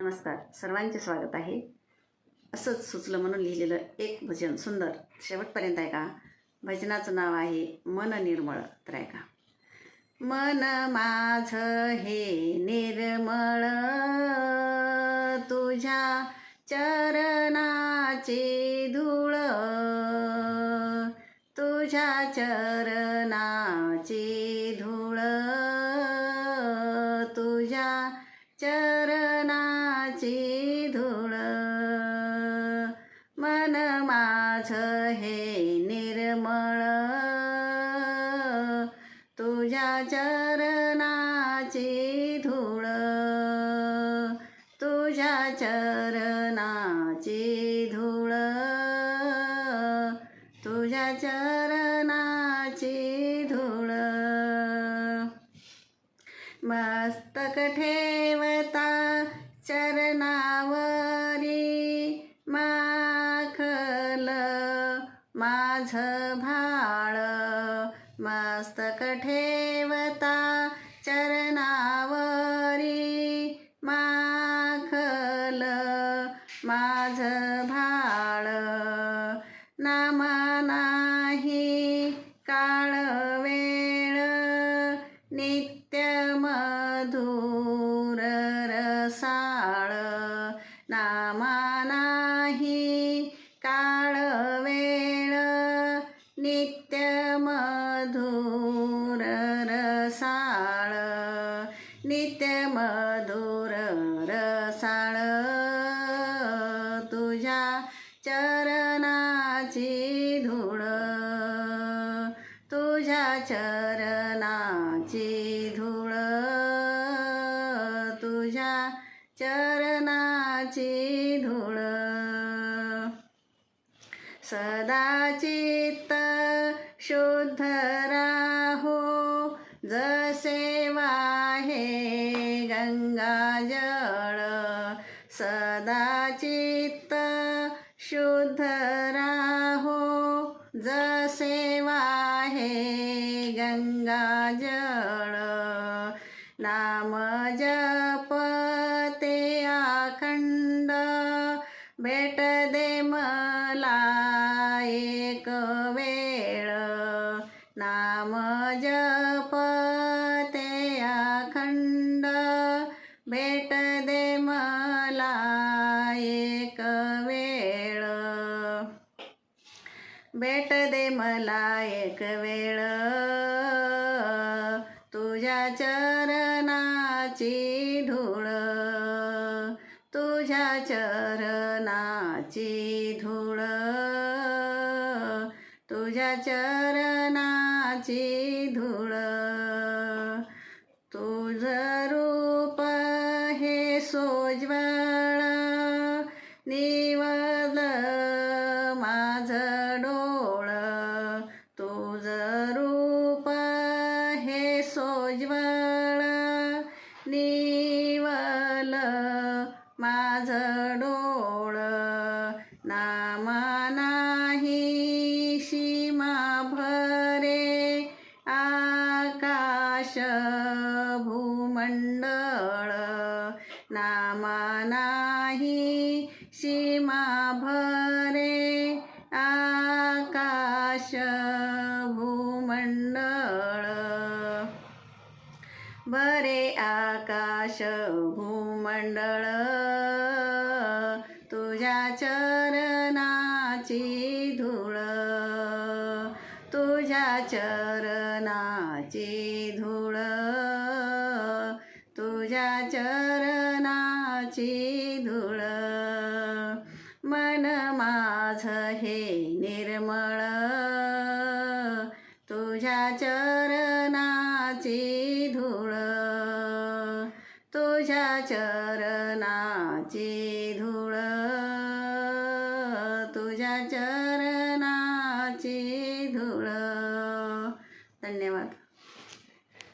नमस्कार, सर्वांचे स्वागत आहे. असंच सुचलं म्हणून लिहिलेलं एक भजन सुंदर शेवटपर्यंत ऐका. भजनाचं नाव आहे मन निर्मळ. तर ऐका. मन माझं हे निर्मळ, तुझ्या चरणाची धूळ, तुझ्या चरणाची धूळ, तुझ्या चरणाची धूळ. मन माझं हे निर्मळ, तुझ्या चरणाची धूळ, तुझ्या चरणाची धूळ, तुझ्या चरणाची धूळ. मस्तक ठेवता चरणावरी, माखल माझं भाळ. मस्तक ठेवता चरणावरी, माखल माझं भाळ. नामा नाही काळ वेळ, नित्य मधुर रसाळ. नामा नाही काळ वेळ, नित्य मधुर रसाळ. नित्य मधुर रसाळ, तुझ्या चरणाची धूळ, तुझ्या चरणाची धूळ, तुझ्या चरणाची धूळ. सदा चित्त शुद्ध राहो, जसे वाहे गंगाजळ. सदा चित्त शुद्ध राहो, जसे वाहे गंगाजळ. नाम जपते अखंड, भेट दे मला एक वेळ. नाम जपते अखंड, भेट दे मला एक वेळ. भेट दे मला एक वेळ, तुझ्या चरणाची धूळ, तुझ्या चरणाची धूळ, तुझ्या चरणाची धूळ. तुझं रूप हे सोज्वळ, निवल माझं डोळ. तुझं रूप हे सोज्वळ, निवल माझं डोळ. नामा नाही सीमा भरे, आकाश भूमंडळ. नामा नाही सीमा भरे, आकाश भूमंडळ. भरे आकाश भूमंडळ, तुझ्या चरणाची धूळ, तुझ्या चरणाची धूळ, तुझ्या चरणाची धूळ. मन माझं हे निर्मळ, तुझ्या चरणाची धूळ, तुझ्या चरणाची